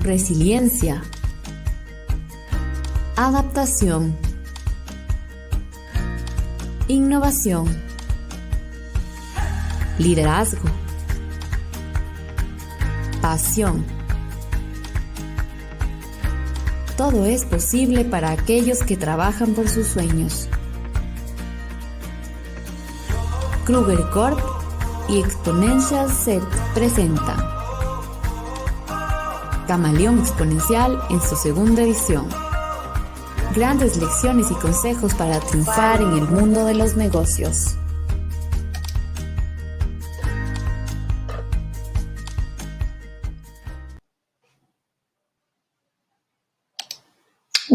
resiliencia, adaptación, innovación, liderazgo, pasión. Todo es posible para aquellos que trabajan por sus sueños. Kruger Corp y Exponential Set presentan Camaleón Exponencial en su segunda edición. Grandes lecciones y consejos para triunfar en el mundo de los negocios.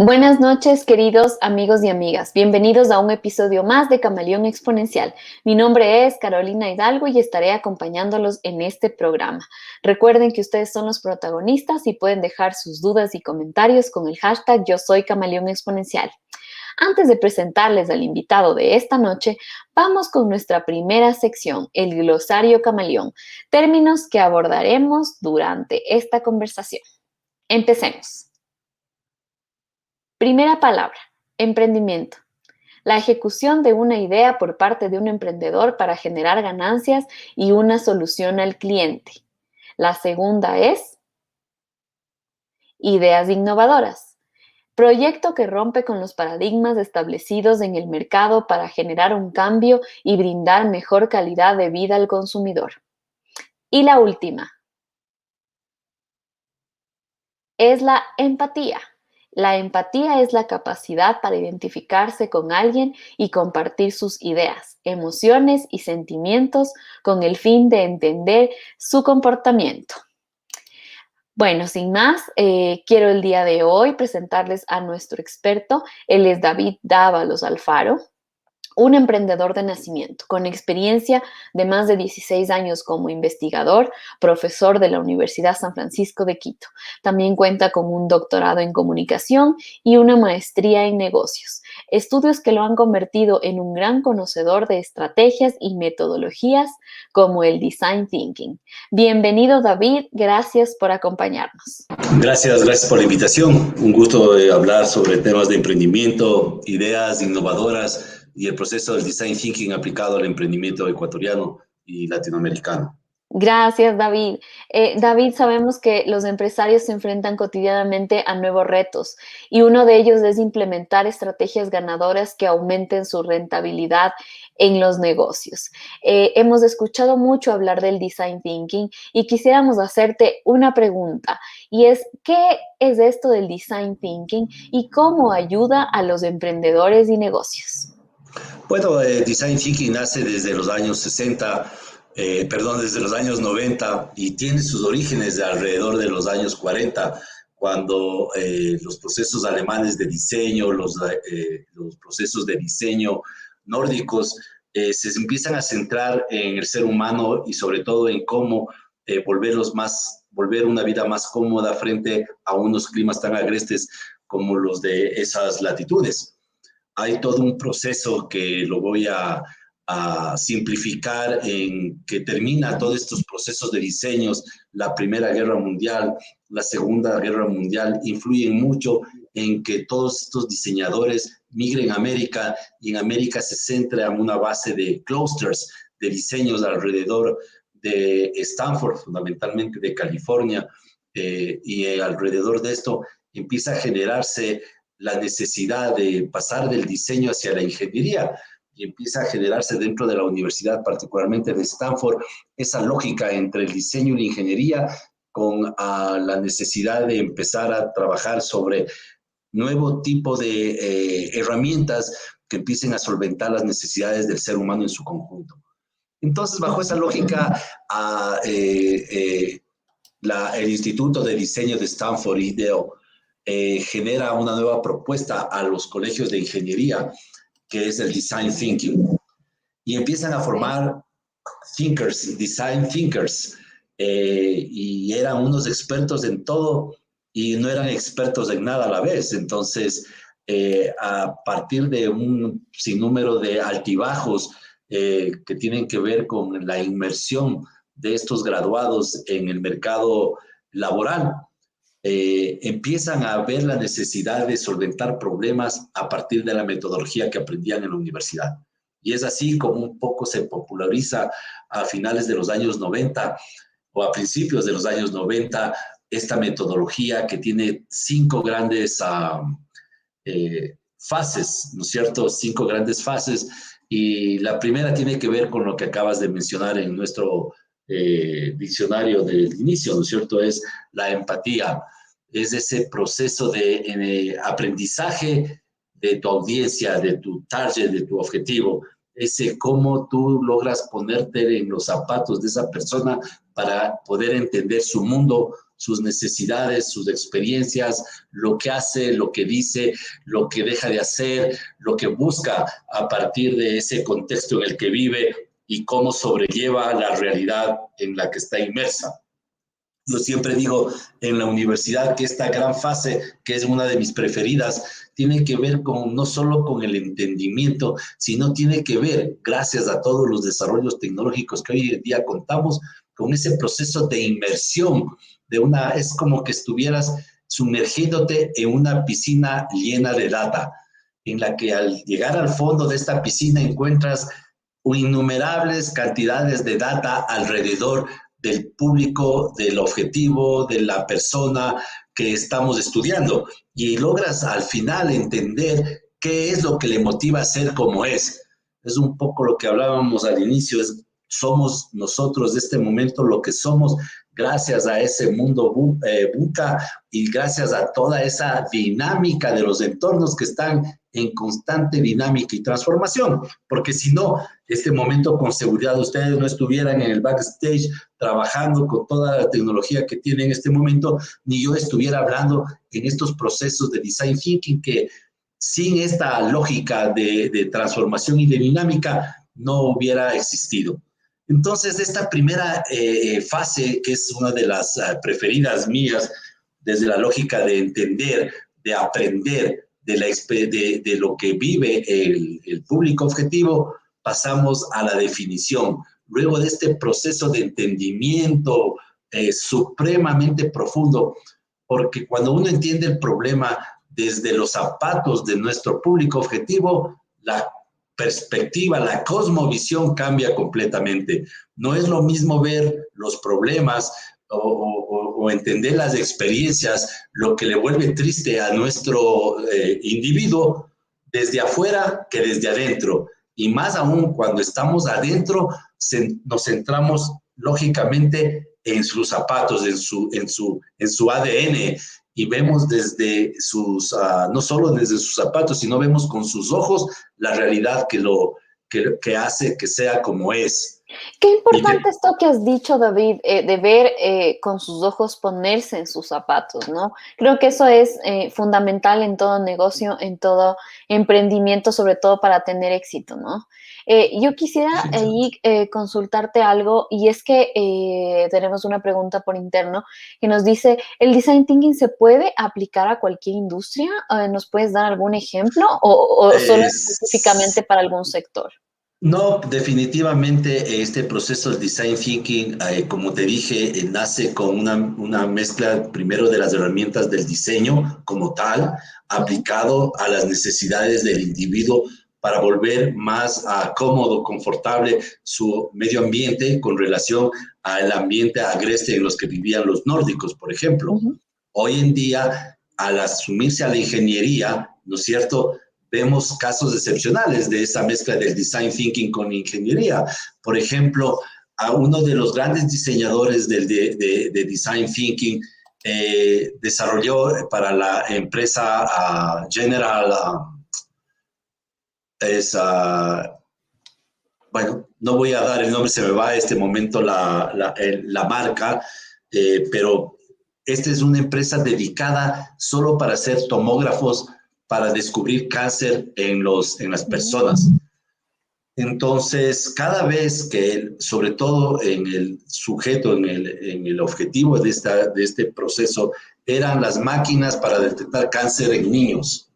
Buenas noches, queridos amigos y amigas. Bienvenidos a un episodio más de Camaleón Exponencial. Mi nombre es Carolina Hidalgo y estaré acompañándolos en este programa. Recuerden que ustedes son los protagonistas y pueden dejar sus dudas y comentarios con el hashtag Yo Soy Camaleón Exponencial. Antes de presentarles al invitado de esta noche, vamos con nuestra primera sección, el glosario camaleón, términos que abordaremos durante esta conversación. Empecemos. Primera palabra, emprendimiento. La ejecución de una idea por parte de un emprendedor para generar ganancias y una solución al cliente. La segunda es ideas innovadoras. Proyecto que rompe con los paradigmas establecidos en el mercado para generar un cambio y brindar mejor calidad de vida al consumidor. Y la última es la empatía. La empatía es la capacidad para identificarse con alguien y compartir sus ideas, emociones y sentimientos con el fin de entender su comportamiento. Bueno, sin más, quiero el día de hoy presentarles a nuestro experto. Él es David Dávalos Alfaro, un emprendedor de nacimiento, con experiencia de más de 16 años como investigador, profesor de la Universidad San Francisco de Quito. También cuenta con un doctorado en comunicación y una maestría en negocios, estudios que lo han convertido en un gran conocedor de estrategias y metodologías como el Design Thinking. Bienvenido, David, gracias por acompañarnos. Gracias por la invitación. Un gusto hablar sobre temas de emprendimiento, ideas innovadoras y el proceso del design thinking aplicado al emprendimiento ecuatoriano y latinoamericano. Gracias, David. David, sabemos que los empresarios se enfrentan cotidianamente a nuevos retos y uno de ellos es implementar estrategias ganadoras que aumenten su rentabilidad en los negocios. Hemos escuchado mucho hablar del design thinking y quisiéramos hacerte una pregunta y es, ¿qué es esto del design thinking y cómo ayuda a los emprendedores y negocios? Bueno, design thinking nace desde los años 60. Desde los años 90 y tiene sus orígenes de alrededor de los años 40, cuando los procesos alemanes de diseño, los procesos de diseño nórdicos se empiezan a centrar en el ser humano y sobre todo en cómo volver una vida más cómoda frente a unos climas tan agrestes como los de esas latitudes. Hay todo un proceso que lo voy a simplificar en que termina todos estos procesos de diseños. La Primera Guerra Mundial, la Segunda Guerra Mundial influyen mucho en que todos estos diseñadores migren a América y en América se centra en una base de clusters, de diseños alrededor de Stanford, fundamentalmente de California, y alrededor de esto empieza a generarse la necesidad de pasar del diseño hacia la ingeniería y empieza a generarse dentro de la universidad, particularmente de Stanford, esa lógica entre el diseño y la ingeniería con la necesidad de empezar a trabajar sobre nuevo tipo de herramientas que empiecen a solventar las necesidades del ser humano en su conjunto. Entonces, bajo esa lógica, el Instituto de Diseño de Stanford, IDEO, genera una nueva propuesta a los colegios de ingeniería, que es el Design Thinking. Y empiezan a formar thinkers, design thinkers, y eran unos expertos en todo y no eran expertos en nada a la vez. Entonces, a partir de un sinnúmero de altibajos que tienen que ver con la inmersión de estos graduados en el mercado laboral, empiezan a ver la necesidad de solventar problemas a partir de la metodología que aprendían en la universidad. Y es así como un poco se populariza a finales de los años 90 o a principios de los años 90 esta metodología que tiene 5 grandes fases, ¿no es cierto? 5 grandes fases. Y la primera tiene que ver con lo que acabas de mencionar en nuestro diccionario del inicio, ¿no es cierto? Es la empatía. Es ese proceso de aprendizaje de tu audiencia, de tu target, de tu objetivo. Ese cómo tú logras ponerte en los zapatos de esa persona para poder entender su mundo, sus necesidades, sus experiencias, lo que hace, lo que dice, lo que deja de hacer, lo que busca a partir de ese contexto en el que vive y cómo sobrelleva la realidad en la que está inmersa. Yo siempre digo en la universidad que esta gran fase, que es una de mis preferidas, tiene que ver con no solo con el entendimiento, sino tiene que ver, gracias a todos los desarrollos tecnológicos que hoy en día contamos, con ese proceso de inmersión, es como que estuvieras sumergiéndote en una piscina llena de data, en la que al llegar al fondo de esta piscina encuentras innumerables cantidades de data alrededor del público, del objetivo, de la persona que estamos estudiando y logras al final entender qué es lo que le motiva a ser como es. Es un poco lo que hablábamos al inicio, somos nosotros de este momento lo que somos gracias a ese mundo VUCA y gracias a toda esa dinámica de los entornos que están en constante dinámica y transformación, porque si no, este momento con seguridad ustedes no estuvieran en el backstage trabajando con toda la tecnología que tienen en este momento, ni yo estuviera hablando en estos procesos de design thinking que sin esta lógica de transformación y de dinámica no hubiera existido. Entonces, esta primera fase, que es una de las preferidas mías, desde la lógica de entender, de aprender, de lo que vive el público objetivo, pasamos a la definición. Luego de este proceso de entendimiento supremamente profundo, porque cuando uno entiende el problema desde los zapatos de nuestro público objetivo, la perspectiva, la cosmovisión cambia completamente. No es lo mismo ver los problemas o entender las experiencias, lo que le vuelve triste a nuestro individuo desde afuera que desde adentro. Y más aún cuando estamos adentro, nos centramos lógicamente en sus zapatos, en su ADN, y vemos desde no solo desde sus zapatos, sino vemos con sus ojos la realidad que hace que sea como es. Qué importante esto que has dicho, David, de ver con sus ojos, ponerse en sus zapatos, ¿no? Creo que eso es fundamental en todo negocio, en todo emprendimiento, sobre todo para tener éxito, ¿no? Yo quisiera ahí consultarte algo, y es que tenemos una pregunta por interno que nos dice, ¿el design thinking se puede aplicar a cualquier industria? ¿Nos puedes dar algún ejemplo o solo específicamente para algún sector? No, definitivamente este proceso de design thinking, como te dije, nace con una mezcla primero de las herramientas del diseño como tal, aplicado a las necesidades del individuo para volver más cómodo, confortable su medio ambiente con relación al ambiente agreste en los que vivían los nórdicos, por ejemplo. Hoy en día, al asumirse a la ingeniería, ¿no es cierto?, vemos casos excepcionales de esa mezcla del design thinking con ingeniería. Por ejemplo, a uno de los grandes diseñadores de design thinking desarrolló para la empresa General, bueno, no voy a dar el nombre, se me va a este momento la marca, pero esta es una empresa dedicada solo para hacer tomógrafos para descubrir cáncer en las personas. Entonces, cada vez que, sobre todo en el sujeto, en el objetivo de este proceso, eran las máquinas para detectar cáncer en niños.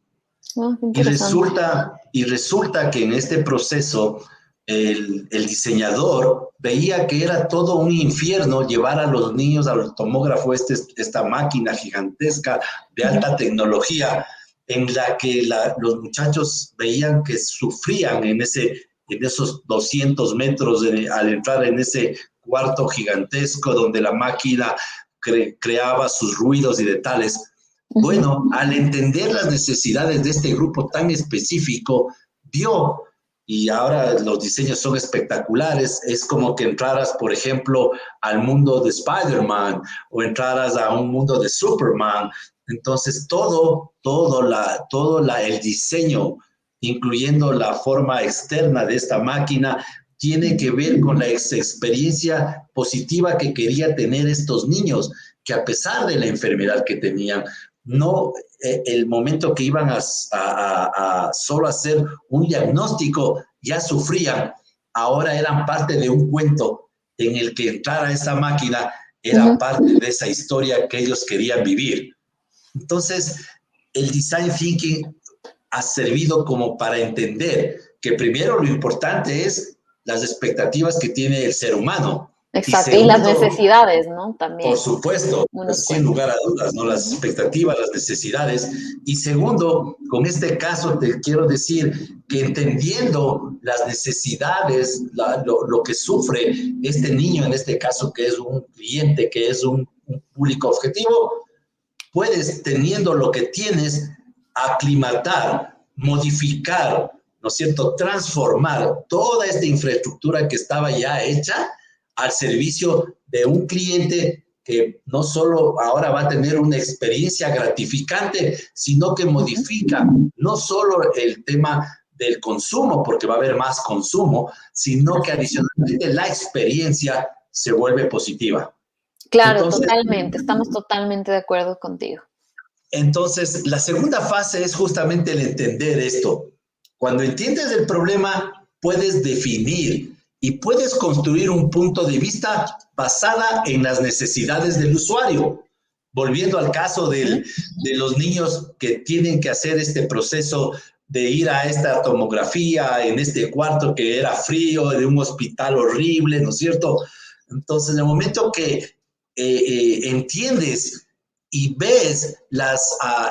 Y resulta que en este proceso, el diseñador veía que era todo un infierno llevar a los niños al tomógrafo, esta máquina gigantesca de alta tecnología, en la que los muchachos veían que sufrían en esos 200 metros al entrar en ese cuarto gigantesco donde la máquina creaba sus ruidos y detalles. Bueno, al entender las necesidades de este grupo tan específico, vio, y ahora los diseños son espectaculares, es como que entraras, por ejemplo, al mundo de Spider-Man o entraras a un mundo de Superman. Entonces, todo el diseño, incluyendo la forma externa de esta máquina, tiene que ver con la experiencia positiva que quería tener estos niños, que a pesar de la enfermedad que tenían, no, el momento que iban a solo hacer un diagnóstico, ya sufrían, ahora eran parte de un cuento en el que entrara esa máquina, era parte de esa historia que ellos querían vivir. Entonces, el design thinking ha servido como para entender que primero lo importante es las expectativas que tiene el ser humano. Exacto, y las necesidades, ¿no? Por También. supuesto, sin lugar a dudas, ¿no? Las expectativas, las necesidades. Y segundo, con este caso te quiero decir que entendiendo las necesidades, lo que sufre este niño, en este caso que es un cliente, que es un público objetivo, puedes, teniendo lo que tienes, aclimatar, modificar, ¿no es cierto?, transformar toda esta infraestructura que estaba ya hecha al servicio de un cliente que no solo ahora va a tener una experiencia gratificante, sino que modifica no solo el tema del consumo, porque va a haber más consumo, sino que adicionalmente la experiencia se vuelve positiva. Claro, entonces, totalmente, estamos totalmente de acuerdo contigo. Entonces, la segunda fase es justamente el entender esto. Cuando entiendes el problema, puedes definir y puedes construir un punto de vista basada en las necesidades del usuario. Volviendo al caso de los niños que tienen que hacer este proceso de ir a esta tomografía en este cuarto que era frío, de un hospital horrible, ¿no es cierto? Entonces, en el momento que entiendes y ves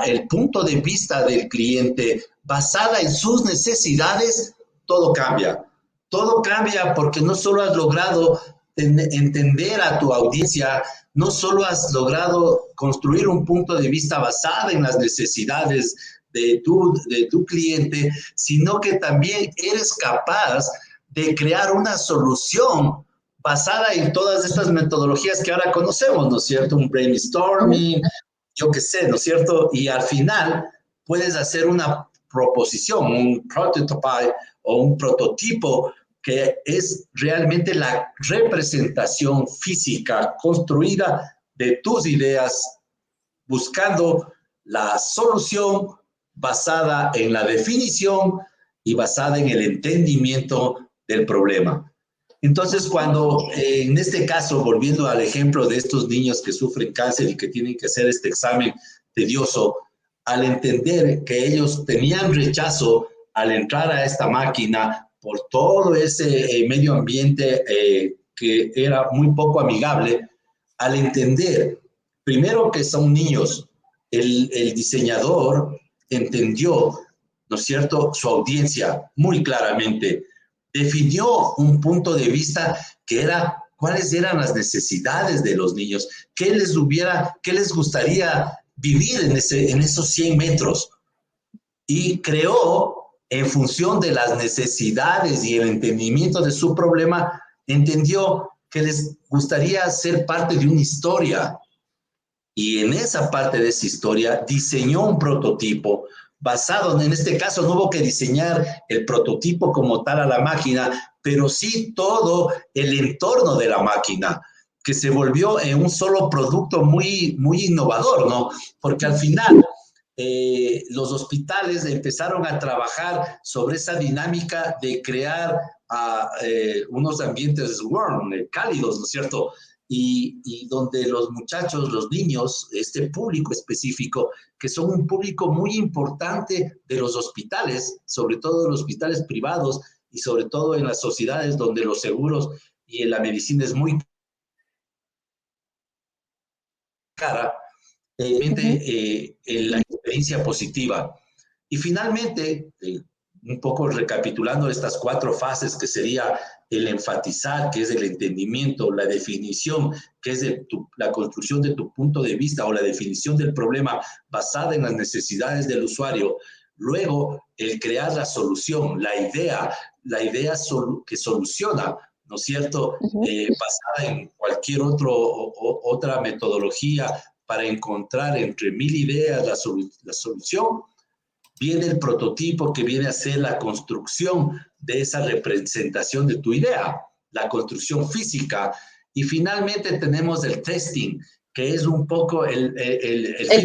el punto de vista del cliente basada en sus necesidades, todo cambia. Todo cambia porque no solo has logrado entender a tu audiencia, no solo has logrado construir un punto de vista basado en las necesidades de tu cliente, sino que también eres capaz de crear una solución basada en todas estas metodologías que ahora conocemos, ¿no es cierto? Un brainstorming, yo qué sé, ¿no es cierto? Y al final puedes hacer una proposición, un prototype o un prototipo que es realmente la representación física construida de tus ideas, buscando la solución basada en la definición y basada en el entendimiento del problema. Entonces, cuando en este caso, volviendo al ejemplo de estos niños que sufren cáncer y que tienen que hacer este examen tedioso, al entender que ellos tenían rechazo al entrar a esta máquina por todo ese medio ambiente que era muy poco amigable, al entender, primero que son niños, el diseñador entendió, ¿no es cierto?, su audiencia muy claramente. Definió un punto de vista que era cuáles eran las necesidades de los niños, qué les gustaría vivir en esos 100 metros. Y creó, en función de las necesidades y el entendimiento de su problema, entendió que les gustaría ser parte de una historia. Y en esa parte de esa historia diseñó un prototipo basado, en este caso no hubo que diseñar el prototipo como tal a la máquina, pero sí todo el entorno de la máquina, que se volvió en un solo producto muy, muy innovador, ¿no? Porque al final los hospitales empezaron a trabajar sobre esa dinámica de crear unos ambientes warm, cálidos, ¿no es cierto? Y donde los muchachos, los niños, este público específico, que son un público muy importante de los hospitales, sobre todo los hospitales privados y sobre todo en las sociedades donde los seguros y en la medicina es muy cara, en la experiencia positiva. Y finalmente, un poco recapitulando estas 4 fases, que sería el enfatizar, que es el entendimiento, la definición, que es la construcción de tu punto de vista o la definición del problema basada en las necesidades del usuario. Luego, el crear la solución, la idea que soluciona, ¿no es cierto? Basada en cualquier otra metodología para encontrar entre 1000 ideas la solución. Viene el prototipo, que viene a ser la construcción de esa representación de tu idea, la construcción física. Y finalmente tenemos el testing, que es un poco el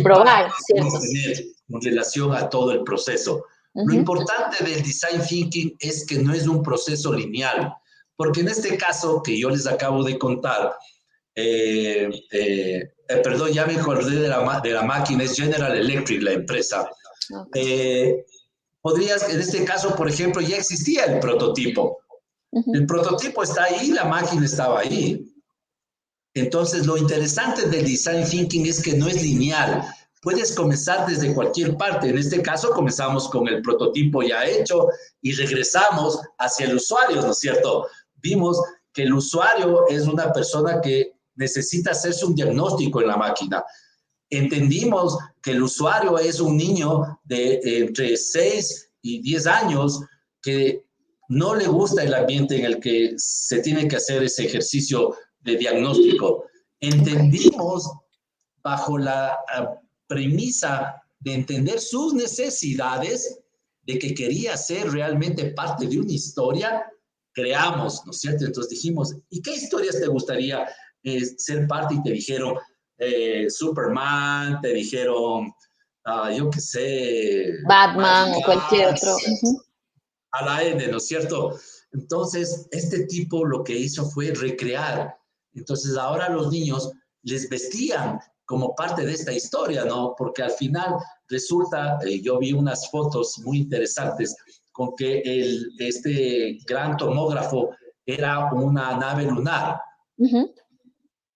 probar, feedback que ¿cierto? vamos a tener en relación a todo el proceso. Lo importante del design thinking es que no es un proceso lineal, porque en este caso que yo les acabo de contar, perdón, ya me acordé de la máquina, es General Electric la empresa. Podrías, en este caso, por ejemplo, ya existía el prototipo. El prototipo está ahí, la máquina estaba ahí. Entonces, lo interesante del design thinking es que no es lineal. Puedes comenzar desde cualquier parte. En este caso, comenzamos con el prototipo ya hecho y regresamos hacia el usuario, ¿no es cierto? Vimos que el usuario es una persona que necesita hacerse un diagnóstico en la máquina. Entendimos que el usuario es un niño de entre 6 y 10 años que no le gusta el ambiente en el que se tiene que hacer ese ejercicio de diagnóstico. Entendimos, bajo la premisa de entender sus necesidades, de que quería ser realmente parte de una historia, creamos, ¿no es cierto? Entonces dijimos, ¿y qué historias te gustaría ser parte? Y te dijeron, Superman, te dijeron, yo qué sé, Batman o cualquier otro. A la N, ¿no es cierto? Entonces, este tipo lo que hizo fue recrear. Entonces, ahora los niños les vestían como parte de esta historia, ¿no? Porque al final resulta, yo vi unas fotos muy interesantes con que este gran tomógrafo era una nave lunar.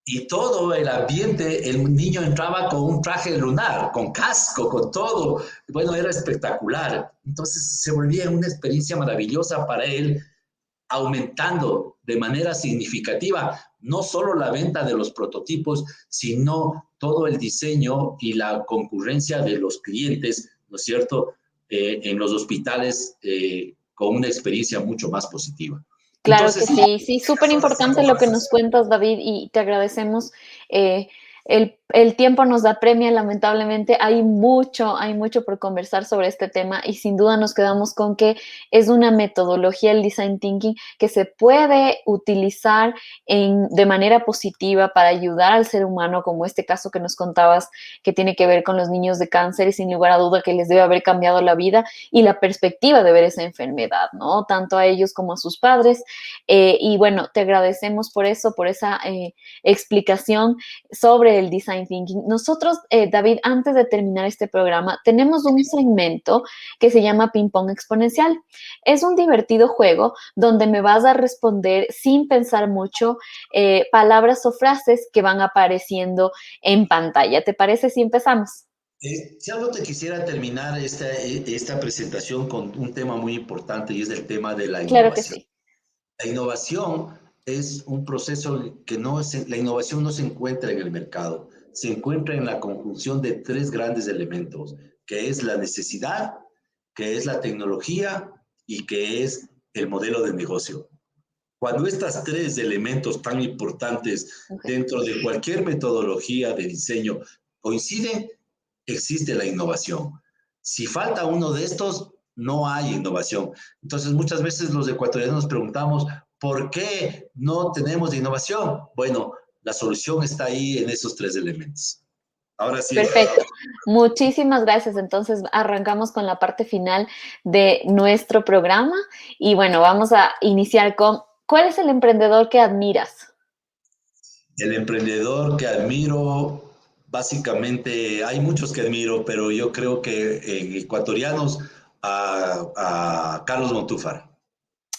Y todo el ambiente, el niño entraba con un traje lunar, con casco, con todo. Bueno, era espectacular. Entonces se volvía una experiencia maravillosa para él, aumentando de manera significativa no solo la venta de los prototipos, sino todo el diseño y la concurrencia de los clientes, ¿no es cierto?, en los hospitales, con una experiencia mucho más positiva. Claro Entonces, que sí, sí, súper importante lo que nos cuentas, David, y te agradecemos. El tiempo nos apremia, lamentablemente. Hay mucho por conversar sobre este tema y sin duda nos quedamos con que es una metodología, el design thinking, que se puede utilizar de manera positiva para ayudar al ser humano, como este caso que nos contabas, que tiene que ver con los niños de cáncer y sin lugar a duda que les debe haber cambiado la vida y la perspectiva de ver esa enfermedad, ¿no? Tanto a ellos como a sus padres. Y bueno, te agradecemos por eso, por esa explicación sobre el design thinking. Nosotros, David, antes de terminar este programa, tenemos un segmento que se llama Ping Pong Exponencial. Es un divertido juego donde me vas a responder sin pensar mucho palabras o frases que van apareciendo en pantalla. ¿Te parece si empezamos? Si algo te quisiera terminar esta presentación con un tema muy importante y es el tema de la Claro que innovación. sí. La innovación es un proceso que la innovación no se encuentra en el mercado, se encuentra en la conjunción de 3 grandes elementos, que es la necesidad, que es la tecnología y que es el modelo de negocio. Cuando estos 3 elementos tan importantes dentro de cualquier metodología de diseño coinciden, existe la innovación. Si falta uno de estos, no hay innovación. Entonces, muchas veces los ecuatorianos nos preguntamos, ¿por qué no tenemos innovación? Bueno, la solución está ahí en esos 3 elementos. Ahora sí. Perfecto. Muchísimas gracias. Entonces, arrancamos con la parte final de nuestro programa. Y bueno, vamos a iniciar con, ¿cuál es el emprendedor que admiras? El emprendedor que admiro, básicamente, hay muchos que admiro, pero yo creo que en ecuatorianos, a Carlos Montúfar.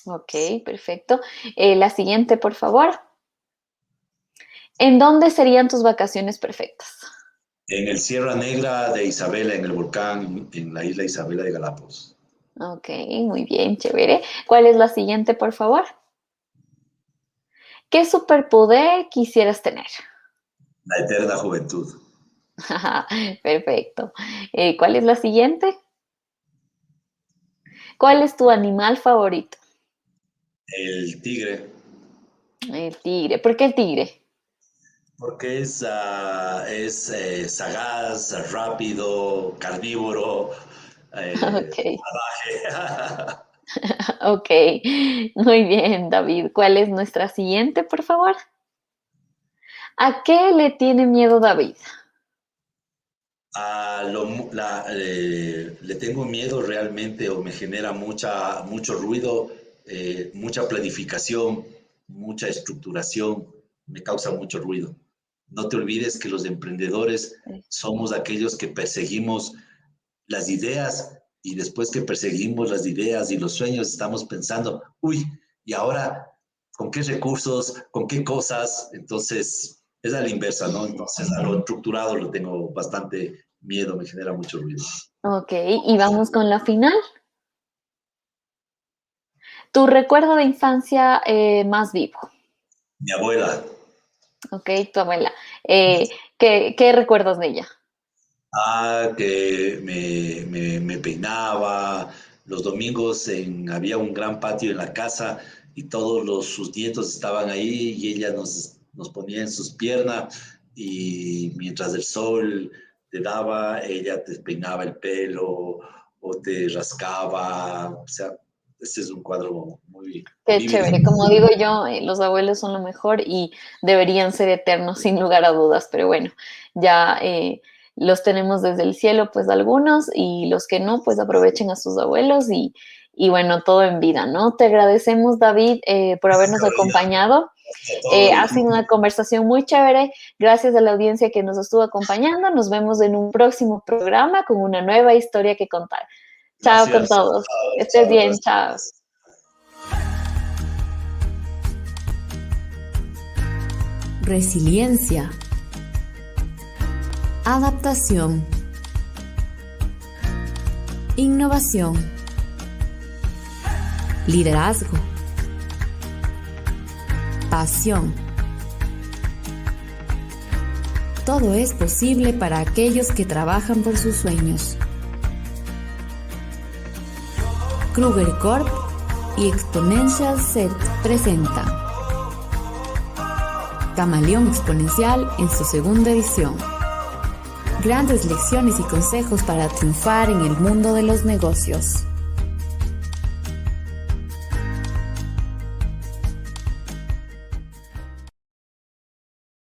Ok, perfecto. La siguiente, por favor. ¿En dónde serían tus vacaciones perfectas? En el Sierra Negra de Isabela, en el volcán, en la isla Isabela de Galápagos. Ok, muy bien, chévere. ¿Cuál es la siguiente, por favor? ¿Qué superpoder quisieras tener? La eterna juventud. Perfecto. ¿Cuál es la siguiente? ¿Cuál es tu animal favorito? El tigre, El tigre. ¿Por qué el tigre? porque es sagaz, rápido, carnívoro, Ok, salvaje. ok. Muy bien, David. ¿Cuál es nuestra siguiente, por favor? ¿A qué le tiene miedo David? Le tengo miedo realmente o me genera mucho ruido, mucha planificación, mucha estructuración, me causa mucho ruido. No te olvides que los emprendedores somos aquellos que perseguimos las ideas y después que perseguimos las ideas y los sueños estamos pensando, uy, ¿y ahora con qué recursos, con qué cosas? Entonces, es a la inversa, ¿no? Entonces, a lo estructurado lo tengo bastante miedo, me genera mucho ruido. Ok, y vamos con la final. Tu recuerdo de infancia más vivo. Mi abuela, Ok, tu abuela. ¿Qué recuerdas de ella? que me peinaba, los domingos había un gran patio en la casa y sus nietos estaban ahí y ella nos ponía en sus piernas y mientras el sol te daba, ella te peinaba el pelo o te rascaba, o sea, ese es un cuadro muy Qué vívido. chévere. Como digo yo, los abuelos son lo mejor y deberían ser eternos sin lugar a dudas, pero bueno, ya los tenemos desde el cielo, pues algunos, y los que no, pues aprovechen a sus abuelos y bueno, todo en vida, ¿no? Te agradecemos, David, por Gracias, habernos Carolina. acompañado. Gracias a todo el Ha sido equipo. una conversación muy chévere. Gracias a la audiencia que nos estuvo acompañando. Nos vemos en un próximo programa con una nueva historia que contar. Chao con Gracias. todos. Que Chao, estés chao, bien. Chao. gracias. Resiliencia. Adaptación. Innovación. Liderazgo. Pasión. Todo es posible para aquellos que trabajan por sus sueños. Kruger Corp y Exponential Set presentan Camaleón Exponencial en su segunda edición. Grandes lecciones y consejos para triunfar en el mundo de los negocios.